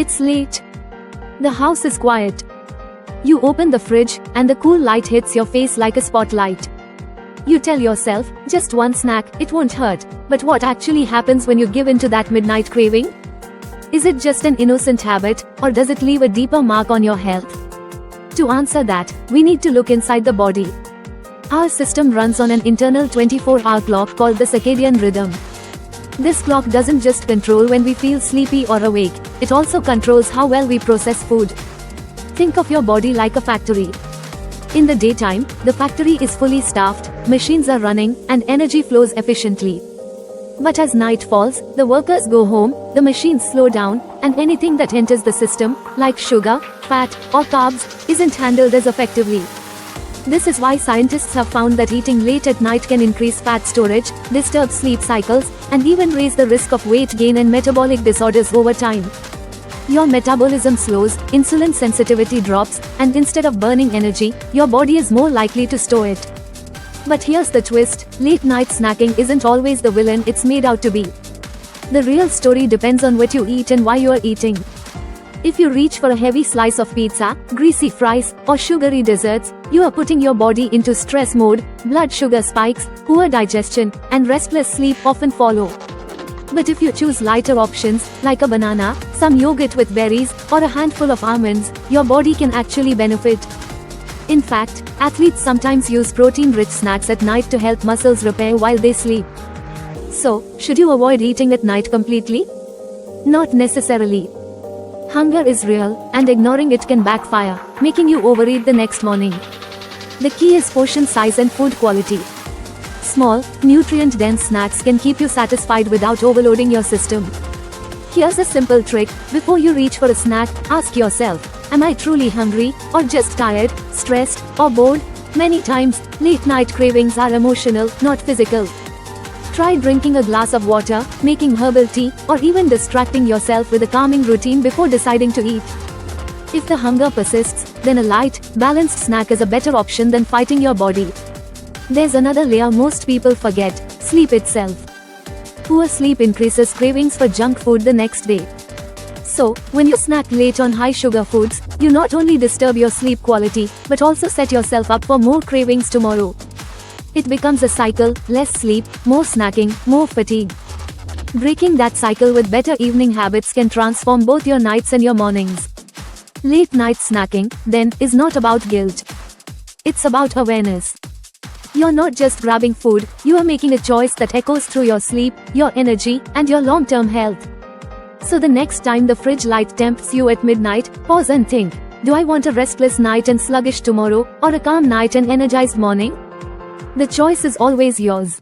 It's late. The house is quiet. You open the fridge, and the cool light hits your face like a spotlight. You tell yourself, just one snack, it won't hurt. But what actually happens when you give in to that midnight craving? Is it just an innocent habit, or does it leave a deeper mark on your health? To answer that, we need to look inside the body. Our system runs on an internal 24-hour clock called the circadian rhythm. This clock doesn't just control when we feel sleepy or awake, it also controls how well we process food. Think of your body like a factory. In the daytime, the factory is fully staffed, machines are running, and energy flows efficiently. But as night falls, the workers go home, the machines slow down, and anything that enters the system, like sugar, fat, or carbs, isn't handled as effectively. This is why scientists have found that eating late at night can increase fat storage, disturb sleep cycles, and even raise the risk of weight gain and metabolic disorders over time. Your metabolism slows, insulin sensitivity drops, and instead of burning energy, your body is more likely to store it. But here's the twist, late night snacking isn't always the villain it's made out to be. The real story depends on what you eat and why you're eating. If you reach for a heavy slice of pizza, greasy fries, or sugary desserts, you are putting your body into stress mode, blood sugar spikes, poor digestion, and restless sleep often follow. But if you choose lighter options, like a banana, some yogurt with berries, or a handful of almonds, your body can actually benefit. In fact, athletes sometimes use protein-rich snacks at night to help muscles repair while they sleep. So, should you avoid eating at night completely? Not necessarily. Hunger is real, and ignoring it can backfire, making you overeat the next morning. The key is portion size and food quality. Small, nutrient-dense snacks can keep you satisfied without overloading your system. Here's a simple trick: before you reach for a snack, ask yourself, am I truly hungry, or just tired, stressed, or bored? Many times, late-night cravings are emotional, not physical. Try drinking a glass of water, making herbal tea, or even distracting yourself with a calming routine before deciding to eat. If the hunger persists, then a light, balanced snack is a better option than fighting your body. There's another layer most people forget: sleep itself. Poor sleep increases cravings for junk food the next day. So, when you snack late on high-sugar foods, you not only disturb your sleep quality, but also set yourself up for more cravings tomorrow. It becomes a cycle: less sleep, more snacking, more fatigue. Breaking that cycle with better evening habits can transform both your nights and your mornings. Late night snacking, then, is not about guilt. It's about awareness. You're not just grabbing food, you are making a choice that echoes through your sleep, your energy, and your long-term health. So the next time the fridge light tempts you at midnight, pause and think, do I want a restless night and sluggish tomorrow, or a calm night and energized morning? The choice is always yours.